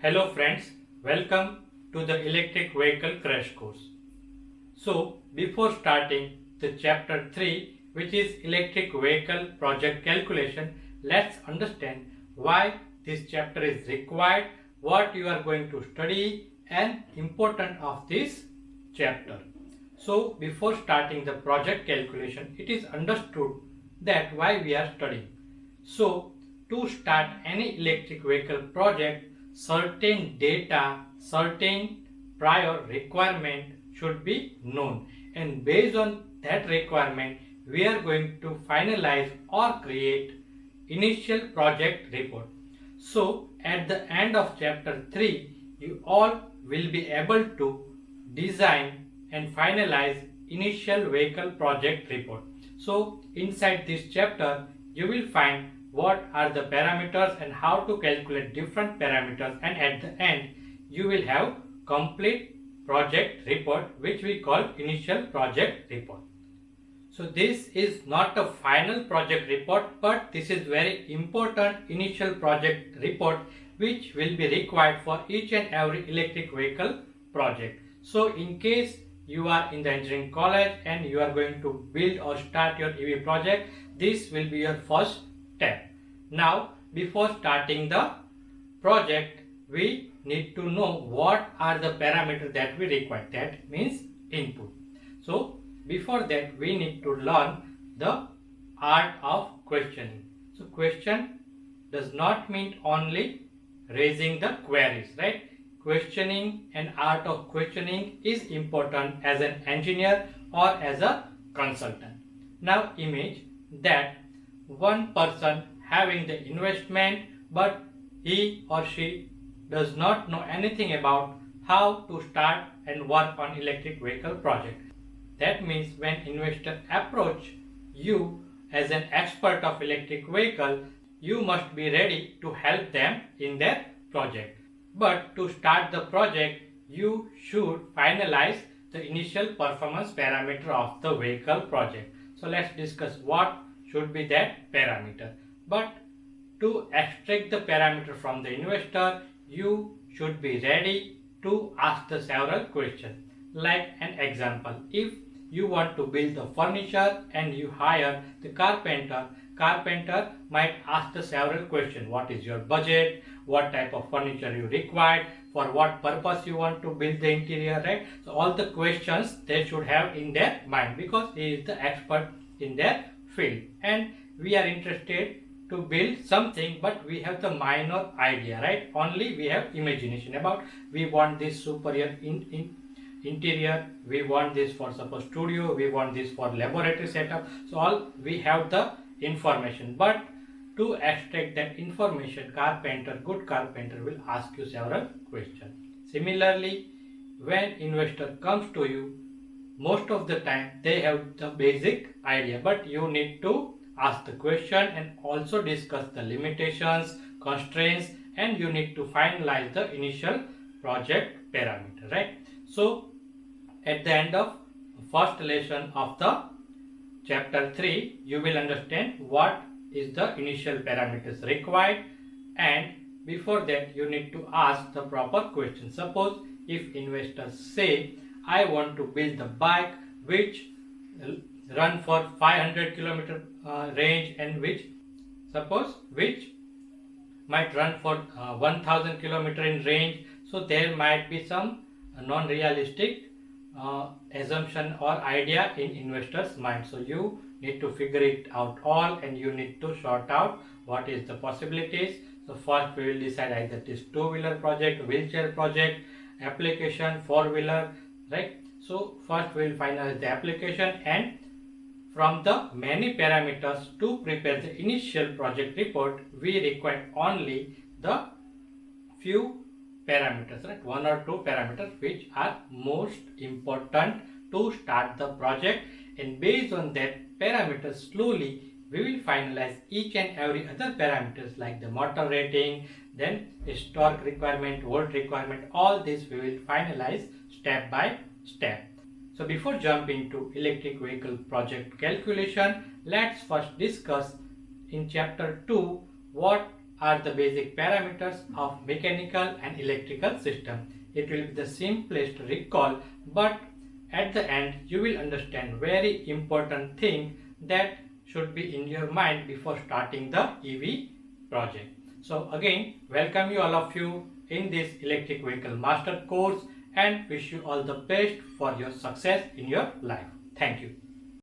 Hello friends, welcome to the electric vehicle crash course. So before starting the chapter 3, which is electric vehicle project calculation, let's understand why this chapter is required, what you are going to study and importance of this chapter. So before starting the project calculation, it is understood that why we are studying. So to start any electric vehicle project, certain data, certain prior requirement should be known, and based on that requirement we are going to finalize or create initial project report. So at the end of chapter 3 you all will be able to design and finalize initial vehicle project report. So inside this chapter you will find what are the parameters and how to calculate different parameters, and at the end you will have complete project report, which we call initial project report. So this is not a final project report, but this is very important initial project report which will be required for each and every electric vehicle project. So in case you are in the engineering college and you are going to build or start your EV project, this will be your first step. Now before starting the project, we need to know what are the parameters that we require, that means input. So before that we need to learn the art of questioning. So question does not mean only raising the queries, right? Questioning and art of questioning is important as an engineer or as a consultant. Now imagine that one person having the investment, but he or she does not know anything about how to start and work on electric vehicle project. That means when investor approach you as an expert of electric vehicle, you must be ready to help them in their project. But to start the project, you should finalize the initial performance parameter of the vehicle project. So let's discuss what should be that parameter. But to extract the parameter from the investor, you should be ready to ask the several questions. Like an example, if you want to build the furniture and you hire the carpenter might ask the several questions. What is your budget? What type of furniture you require? For what purpose you want to build the interior, right? So all the questions they should have in their mind, because he is the expert in their field, and we are interested to build something, but we have the minor idea, right? Only we have imagination about we want this superior interior, we want this for suppose studio, we want this for laboratory setup. So all we have the information, but to extract that information, good carpenter will ask you several questions. Similarly, when investor comes to you, most of the time they have the basic idea, but you need to ask the question and also discuss the limitations, constraints, and you need to finalize the initial project parameter, right? So at the end of first lesson of the chapter 3, you will understand what is the initial parameters required, and before that you need to ask the proper question. Suppose if investors say, I want to build the bike which run for 500 kilometer range, and which might run for 1000 kilometer in range. So there might be some non-realistic assumption or idea in investors mind. So you need to figure it out all, and you need to sort out what is the possibilities. So first we will decide either it is two-wheeler project, wheelchair project, application, four-wheeler, right? So first we will finalize the application, and from the many parameters to prepare the initial project report, we require only the few parameters, right? One or two parameters which are most important to start the project, and based on that parameters slowly we will finalize each and every other parameters like the motor rating, then torque requirement, volt requirement. All this we will finalize step by step. So before jumping to electric vehicle project calculation, let's first discuss in chapter 2 what are the basic parameters of mechanical and electrical system. It will be the simplest recall, but at the end you will understand very important thing that should be in your mind before starting the EV project. So again, welcome you all of you in this electric vehicle master course and wish you all the best for your success in your life. Thank you.